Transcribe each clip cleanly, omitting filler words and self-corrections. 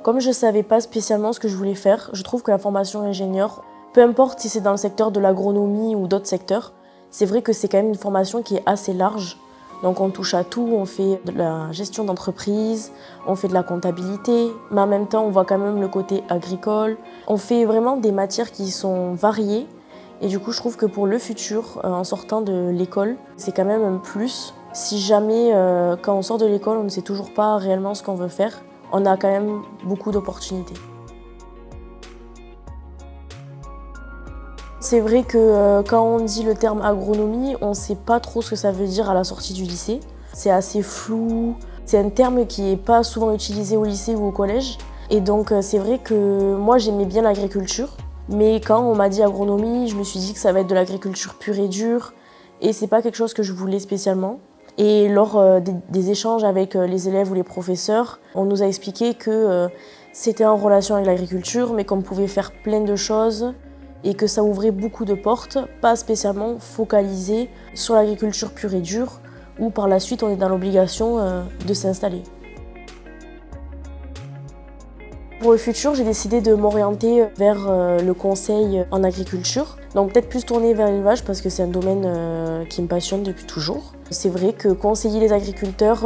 Comme je ne savais pas spécialement ce que je voulais faire, je trouve que la formation ingénieur, peu importe si c'est dans le secteur de l'agronomie ou d'autres secteurs, c'est vrai que c'est quand même une formation qui est assez large. Donc on touche à tout, on fait de la gestion d'entreprise, on fait de la comptabilité, mais en même temps on voit quand même le côté agricole. On fait vraiment des matières qui sont variées et du coup je trouve que pour le futur, en sortant de l'école, c'est quand même un plus. Si jamais quand on sort de l'école on ne sait toujours pas réellement ce qu'on veut faire, on a quand même beaucoup d'opportunités. C'est vrai que quand on dit le terme agronomie, on ne sait pas trop ce que ça veut dire à la sortie du lycée. C'est assez flou, c'est un terme qui n'est pas souvent utilisé au lycée ou au collège. Et donc c'est vrai que moi j'aimais bien l'agriculture, mais quand on m'a dit agronomie, je me suis dit que ça va être de l'agriculture pure et dure, et c'est pas quelque chose que je voulais spécialement. Et lors des échanges avec les élèves ou les professeurs, on nous a expliqué que c'était en relation avec l'agriculture, mais qu'on pouvait faire plein de choses et que ça ouvrait beaucoup de portes, pas spécialement focalisées sur l'agriculture pure et dure, où par la suite on est dans l'obligation de s'installer. Pour le futur, j'ai décidé de m'orienter vers le conseil en agriculture, donc peut-être plus tourner vers l'élevage parce que c'est un domaine qui me passionne depuis toujours. C'est vrai que conseiller les agriculteurs,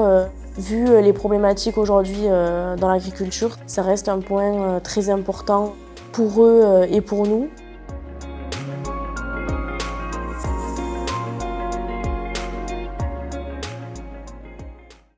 vu les problématiques aujourd'hui dans l'agriculture, ça reste un point très important pour eux et pour nous.